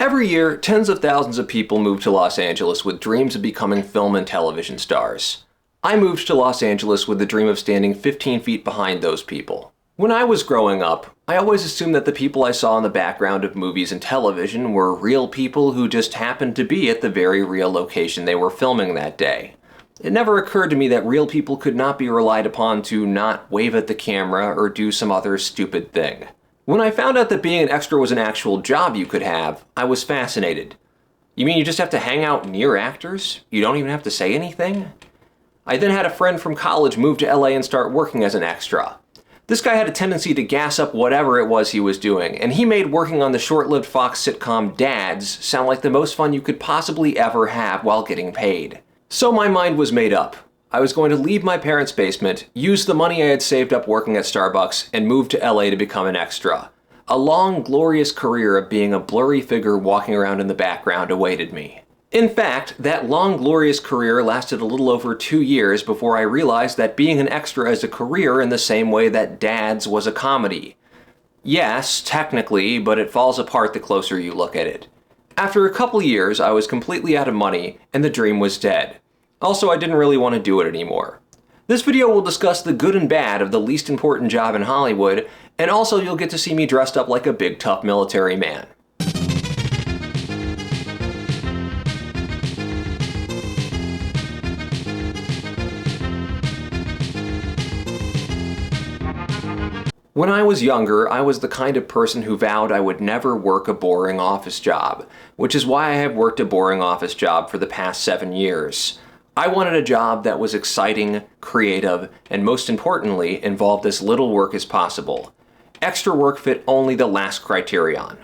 Every year, tens of thousands of people move to Los Angeles with dreams of becoming film and television stars. I moved to Los Angeles with the dream of standing 15 feet behind those people. When I was growing up, I always assumed that the people I saw in the background of movies and television were real people who just happened to be at the very real location they were filming that day. It never occurred to me that real people could not be relied upon to not wave at the camera or do some other stupid thing. When I found out that being an extra was an actual job you could have, I was fascinated. You mean you just have to hang out near actors? You don't even have to say anything? I then had a friend from college move to LA and start working as an extra. This guy had a tendency to gas up whatever it was he was doing, and he made working on the short-lived Fox sitcom Dads sound like the most fun you could possibly ever have while getting paid. So my mind was made up. I was going to leave my parents' basement, use the money I had saved up working at Starbucks, and move to LA to become an extra. A long, glorious career of being a blurry figure walking around in the background awaited me. In fact, that long, glorious career lasted a little over 2 years before I realized that being an extra is a career in the same way that Dads was a comedy. Yes, technically, but it falls apart the closer you look at it. After a couple years, I was completely out of money, and the dream was dead. Also, I didn't really want to do it anymore. This video will discuss the good and bad of the least important job in Hollywood, and also you'll get to see me dressed up like a big tough military man. When I was younger, I was the kind of person who vowed I would never work a boring office job, which is why I have worked a boring office job for the past 7 years. I wanted a job that was exciting, creative, and most importantly, involved as little work as possible. Extra work fit only the last criterion.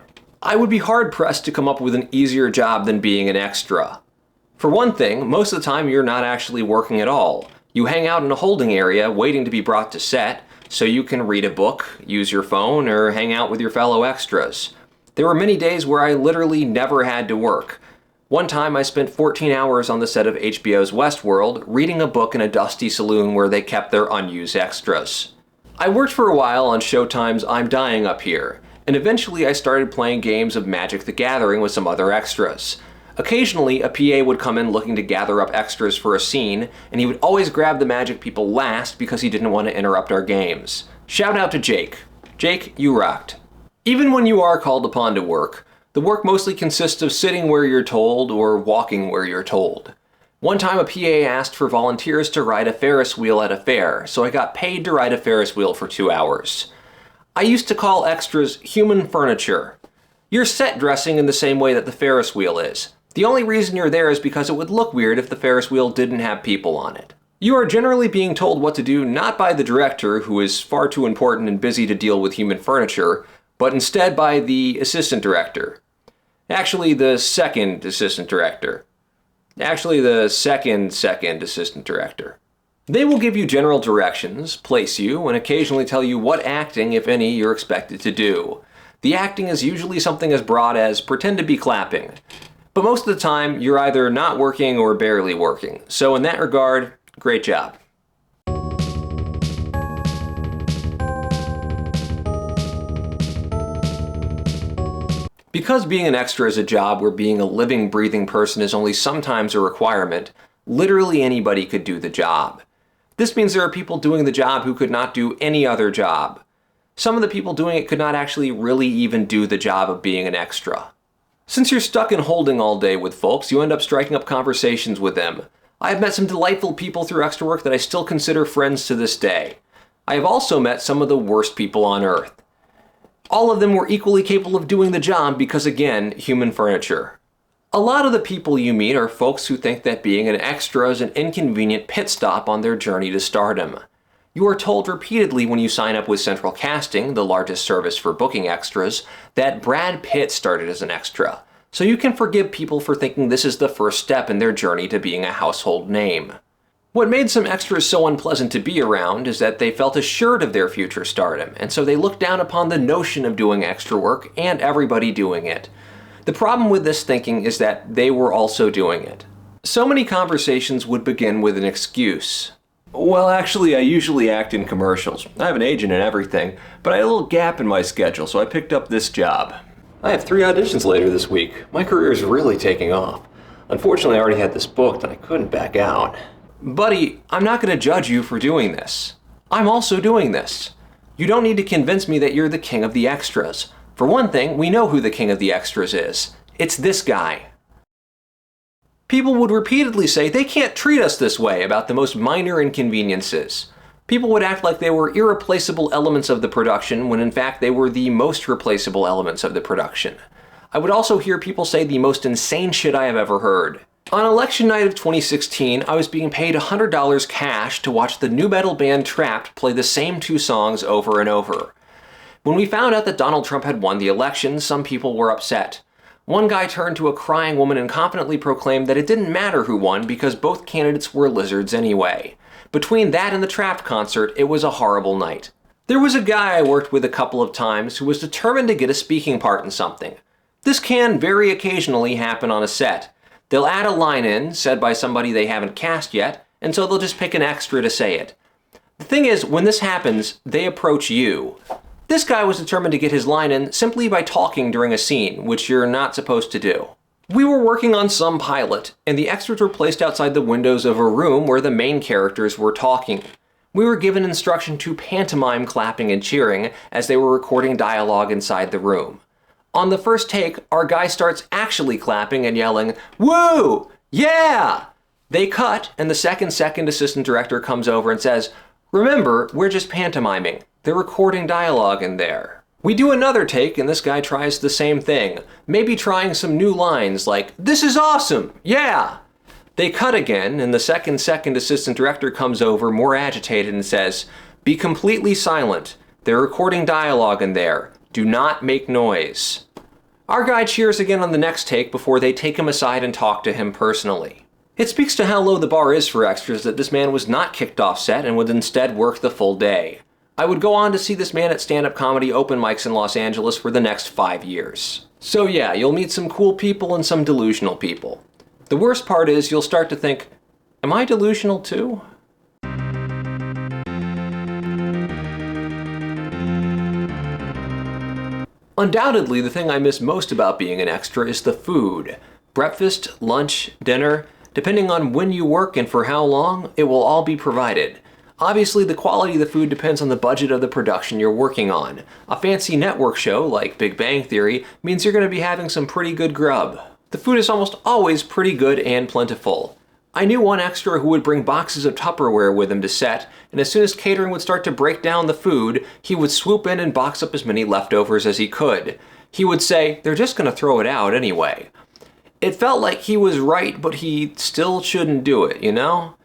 I would be hard-pressed to come up with an easier job than being an extra. For one thing, most of the time you're not actually working at all. You hang out in a holding area waiting to be brought to set, so you can read a book, use your phone, or hang out with your fellow extras. There were many days where I literally never had to work. One time I spent 14 hours on the set of HBO's Westworld, reading a book in a dusty saloon where they kept their unused extras. I worked for a while on Showtime's I'm Dying Up Here, and eventually I started playing games of Magic the Gathering with some other extras. Occasionally, a PA would come in looking to gather up extras for a scene, and he would always grab the Magic people last because he didn't want to interrupt our games. Shout out to Jake. Jake, you rocked. Even when you are called upon to work, the work mostly consists of sitting where you're told or walking where you're told. One time a PA asked for volunteers to ride a Ferris wheel at a fair, so I got paid to ride a Ferris wheel for 2 hours. I used to call extras human furniture. You're set dressing in the same way that the Ferris wheel is. The only reason you're there is because it would look weird if the Ferris wheel didn't have people on it. You are generally being told what to do not by the director, who is far too important and busy to deal with human furniture, but instead by the assistant director. Actually, the second assistant director. Actually, the second assistant director. They will give you general directions, place you, and occasionally tell you what acting, if any, you're expected to do. The acting is usually something as broad as pretend to be clapping. But most of the time, you're either not working or barely working. So in that regard, great job. Because being an extra is a job where being a living, breathing person is only sometimes a requirement, literally anybody could do the job. This means there are people doing the job who could not do any other job. Some of the people doing it could not actually really even do the job of being an extra. Since you're stuck in holding all day with folks, you end up striking up conversations with them. I have met some delightful people through extra work that I still consider friends to this day. I have also met some of the worst people on earth. All of them were equally capable of doing the job because, again, human furniture. A lot of the people you meet are folks who think that being an extra is an inconvenient pit stop on their journey to stardom. You are told repeatedly when you sign up with Central Casting, the largest service for booking extras, that Brad Pitt started as an extra, so you can forgive people for thinking this is the first step in their journey to being a household name. What made some extras so unpleasant to be around is that they felt assured of their future stardom, and so they looked down upon the notion of doing extra work and everybody doing it. The problem with this thinking is that they were also doing it. So many conversations would begin with an excuse. Well, actually, I usually act in commercials. I have an agent and everything, but I had a little gap in my schedule, so I picked up this job. I have 3 auditions later this week. My career is really taking off. Unfortunately, I already had this booked and I couldn't back out. Buddy, I'm not going to judge you for doing this. I'm also doing this. You don't need to convince me that you're the king of the extras. For one thing, we know who the king of the extras is. It's this guy. People would repeatedly say they can't treat us this way about the most minor inconveniences. People would act like they were irreplaceable elements of the production when in fact they were the most replaceable elements of the production. I would also hear people say the most insane shit I have ever heard. On election night of 2016, I was being paid $100 cash to watch the nu metal band Trapt play the same 2 songs over and over. When we found out that Donald Trump had won the election, some people were upset. One guy turned to a crying woman and confidently proclaimed that it didn't matter who won because both candidates were lizards anyway. Between that and the Trapt concert, it was a horrible night. There was a guy I worked with a couple of times who was determined to get a speaking part in something. This can very occasionally happen on a set. They'll add a line in, said by somebody they haven't cast yet, and so they'll just pick an extra to say it. The thing is, when this happens, they approach you. This guy was determined to get his line in simply by talking during a scene, which you're not supposed to do. We were working on some pilot, and the extras were placed outside the windows of a room where the main characters were talking. We were given instruction to pantomime clapping and cheering as they were recording dialogue inside the room. On the first take, our guy starts actually clapping and yelling, "Woo! Yeah!" They cut, and the second assistant director comes over and says, "Remember, we're just pantomiming. They're recording dialogue in there." We do another take, and this guy tries the same thing, maybe trying some new lines like, "This is awesome! Yeah!" They cut again, and the second assistant director comes over more agitated and says, "Be completely silent. They're recording dialogue in there. Do not make noise." Our guy cheers again on the next take before they take him aside and talk to him personally. It speaks to how low the bar is for extras that this man was not kicked off set and would instead work the full day. I would go on to see this man at stand-up comedy open mics in Los Angeles for the next 5 years. So yeah, you'll meet some cool people and some delusional people. The worst part is you'll start to think, am I delusional too? Undoubtedly, the thing I miss most about being an extra is the food. Breakfast, lunch, dinner, depending on when you work and for how long, it will all be provided. Obviously, the quality of the food depends on the budget of the production you're working on. A fancy network show, like Big Bang Theory, means you're going to be having some pretty good grub. The food is almost always pretty good and plentiful. I knew one extra who would bring boxes of Tupperware with him to set, and as soon as catering would start to break down the food, he would swoop in and box up as many leftovers as he could. He would say, "They're just going to throw it out anyway." It felt like he was right, but he still shouldn't do it, you know?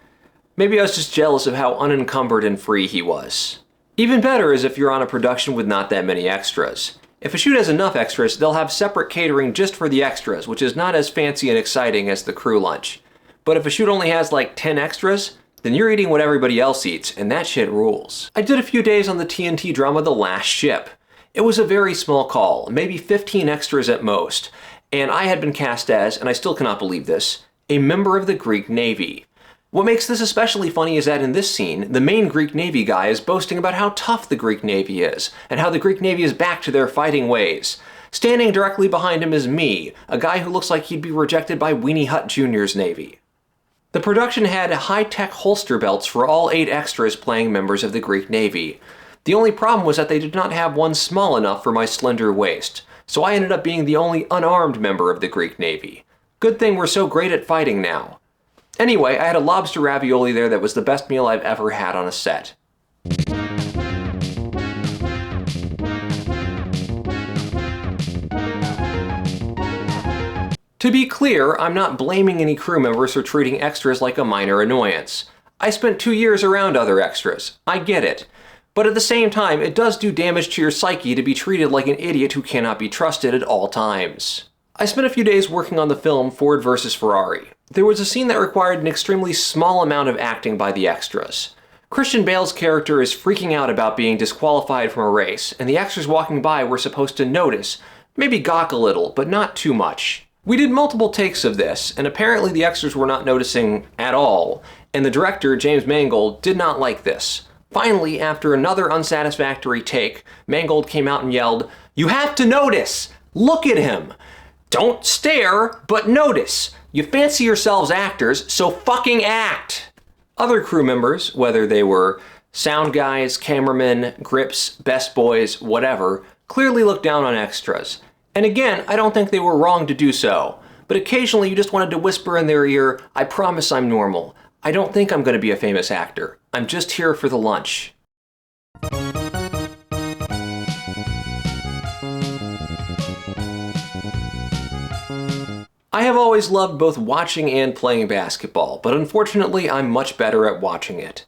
Maybe I was just jealous of how unencumbered and free he was. Even better is if you're on a production with not that many extras. If a shoot has enough extras, they'll have separate catering just for the extras, which is not as fancy and exciting as the crew lunch. But if a shoot only has like 10 extras, then you're eating what everybody else eats, and that shit rules. I did a few days on the TNT drama The Last Ship. It was a very small call, maybe 15 extras at most, and I had been cast as, and I still cannot believe this, a member of the Greek Navy. What makes this especially funny is that in this scene, the main Greek Navy guy is boasting about how tough the Greek Navy is, and how the Greek Navy is back to their fighting ways. Standing directly behind him is me, a guy who looks like he'd be rejected by Weenie Hut Jr.'s Navy. The production had high-tech holster belts for all 8 extras playing members of the Greek Navy. The only problem was that they did not have one small enough for my slender waist, so I ended up being the only unarmed member of the Greek Navy. Good thing we're so great at fighting now. Anyway, I had a lobster ravioli there that was the best meal I've ever had on a set. To be clear, I'm not blaming any crew members for treating extras like a minor annoyance. I spent 2 years around other extras. I get it. But at the same time, it does do damage to your psyche to be treated like an idiot who cannot be trusted at all times. I spent a few days working on the film Ford vs. Ferrari. There was a scene that required an extremely small amount of acting by the extras. Christian Bale's character is freaking out about being disqualified from a race, and the extras walking by were supposed to notice, maybe gawk a little, but not too much. We did multiple takes of this, and apparently the extras were not noticing at all, and the director, James Mangold, did not like this. Finally, after another unsatisfactory take, Mangold came out and yelled, "You have to notice! Look at him! Don't stare, but notice. You fancy yourselves actors, so fucking act! Other crew members, whether they were sound guys, cameramen, grips, best boys, whatever, clearly looked down on extras. And again, I don't think they were wrong to do so. But occasionally you just wanted to whisper in their ear, I promise I'm normal. I don't think I'm going to be a famous actor. I'm just here for the lunch. I have always loved both watching and playing basketball, but unfortunately I'm much better at watching it.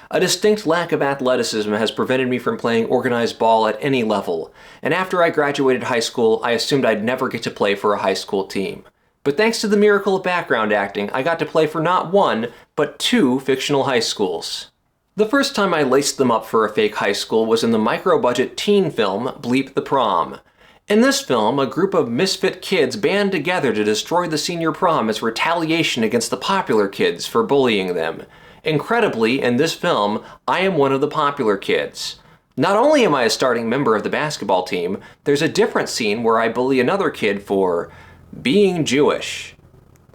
A distinct lack of athleticism has prevented me from playing organized ball at any level, and after I graduated high school, I assumed I'd never get to play for a high school team. But thanks to the miracle of background acting, I got to play for not one, but 2 fictional high schools. The first time I laced them up for a fake high school was in the micro-budget teen film, Bleep the Prom. In this film, a group of misfit kids band together to destroy the senior prom as retaliation against the popular kids for bullying them. Incredibly, in this film, I am one of the popular kids. Not only am I a starting member of the basketball team, there's a different scene where I bully another kid for being Jewish.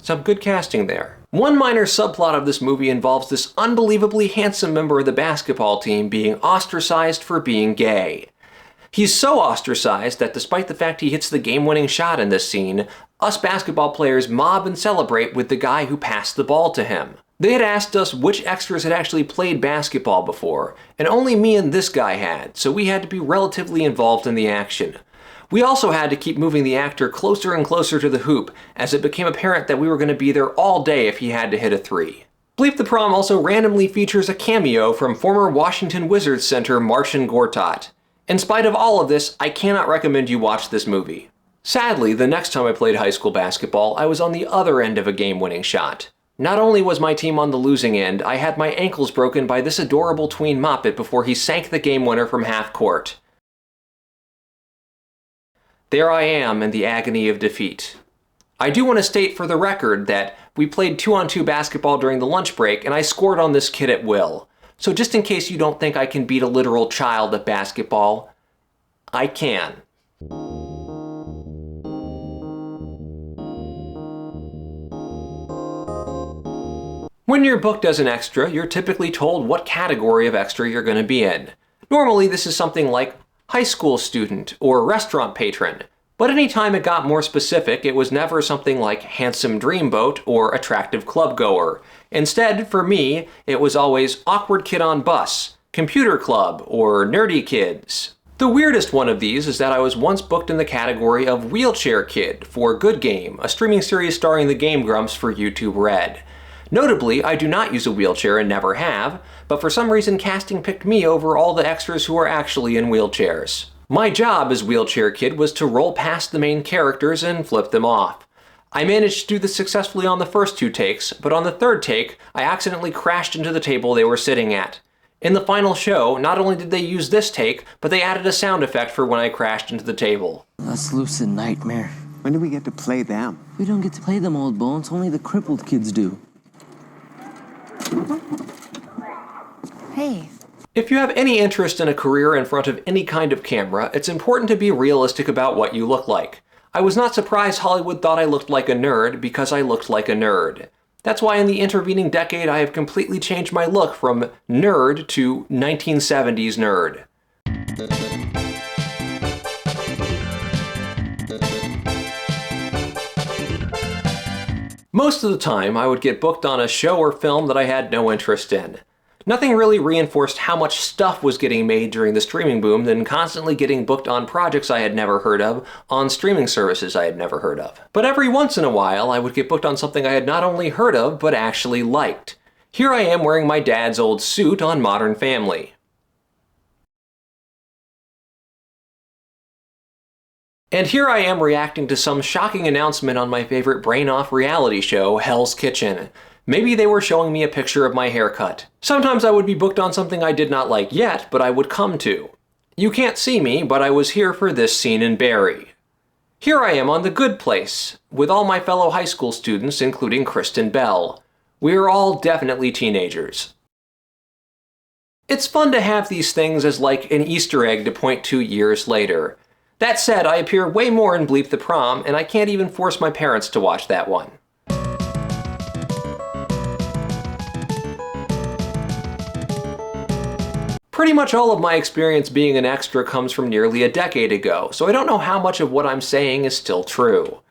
Some good casting there. One minor subplot of this movie involves this unbelievably handsome member of the basketball team being ostracized for being gay. He's so ostracized that despite the fact he hits the game-winning shot in this scene, us basketball players mob and celebrate with the guy who passed the ball to him. They had asked us which extras had actually played basketball before, and only me and this guy had, so we had to be relatively involved in the action. We also had to keep moving the actor closer and closer to the hoop, as it became apparent that we were going to be there all day if he had to hit a 3. Bleep the Prom also randomly features a cameo from former Washington Wizards center Marcin Gortat. In spite of all of this, I cannot recommend you watch this movie. Sadly, the next time I played high school basketball, I was on the other end of a game-winning shot. Not only was my team on the losing end, I had my ankles broken by this adorable tween moppet before he sank the game winner from half court. There I am in the agony of defeat. I do want to state for the record that we played 2-on-2 basketball during the lunch break and I scored on this kid at will. So just in case you don't think I can beat a literal child at basketball, I can. When you're booked as an extra, you're typically told what category of extra you're going to be in. Normally this is something like high school student or restaurant patron, but anytime it got more specific, it was never something like handsome dreamboat or attractive club goer. Instead, for me, it was always awkward kid on bus, computer club, or nerdy kids. The weirdest one of these is that I was once booked in the category of wheelchair kid for Good Game, a streaming series starring the Game Grumps for YouTube Red. Notably, I do not use a wheelchair and never have, but for some reason casting picked me over all the extras who are actually in wheelchairs. My job as wheelchair kid was to roll past the main characters and flip them off. I managed to do this successfully on the first 2 takes, but on the 3rd take, I accidentally crashed into the table they were sitting at. In the final show, not only did they use this take, but they added a sound effect for when I crashed into the table. That's lucid nightmare. When do we get to play them? We don't get to play them, old bones. Only the crippled kids do. Hey. If you have any interest in a career in front of any kind of camera, it's important to be realistic about what you look like. I was not surprised Hollywood thought I looked like a nerd because I looked like a nerd. That's why in the intervening decade I have completely changed my look from nerd to 1970s nerd. Most of the time, I would get booked on a show or film that I had no interest in. Nothing really reinforced how much stuff was getting made during the streaming boom than constantly getting booked on projects I had never heard of, on streaming services I had never heard of. But every once in a while, I would get booked on something I had not only heard of, but actually liked. Here I am wearing my dad's old suit on Modern Family. And here I am reacting to some shocking announcement on my favorite brain-off reality show, Hell's Kitchen. Maybe they were showing me a picture of my haircut. Sometimes I would be booked on something I did not like yet, but I would come to. You can't see me, but I was here for this scene in Barry. Here I am on The Good Place, with all my fellow high school students, including Kristen Bell. We are all definitely teenagers. It's fun to have these things as like an Easter egg to point to years later. That said, I appear way more in Bleep the Prom, and I can't even force my parents to watch that one. Pretty much all of my experience being an extra comes from nearly a decade ago, so I don't know how much of what I'm saying is still true.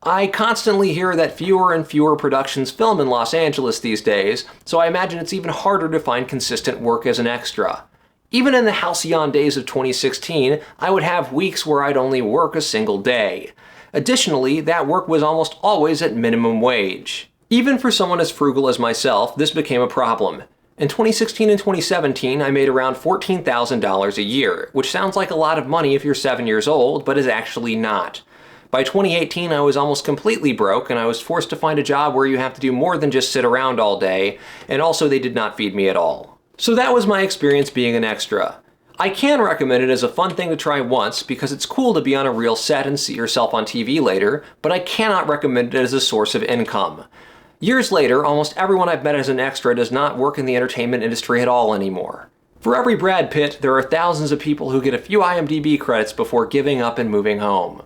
I constantly hear that fewer and fewer productions film in Los Angeles these days, so I imagine it's even harder to find consistent work as an extra. Even in the halcyon days of 2016, I would have weeks where I'd only work a single day. Additionally, that work was almost always at minimum wage. Even for someone as frugal as myself, this became a problem. In 2016 and 2017, I made around $14,000 a year, which sounds like a lot of money if you're 7 years old, but is actually not. By 2018, I was almost completely broke, and I was forced to find a job where you have to do more than just sit around all day, and also they did not feed me at all. So that was my experience being an extra. I can recommend it as a fun thing to try once because it's cool to be on a real set and see yourself on TV later, but I cannot recommend it as a source of income. Years later, almost everyone I've met as an extra does not work in the entertainment industry at all anymore. For every Brad Pitt, there are thousands of people who get a few IMDb credits before giving up and moving home.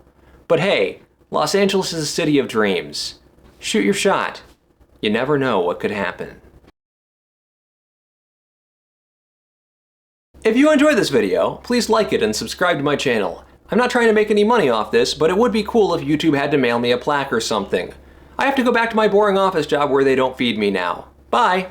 But hey, Los Angeles is a city of dreams. Shoot your shot. You never know what could happen. If you enjoyed this video, please like it and subscribe to my channel. I'm not trying to make any money off this, but it would be cool if YouTube had to mail me a plaque or something. I have to go back to my boring office job where they don't feed me now. Bye!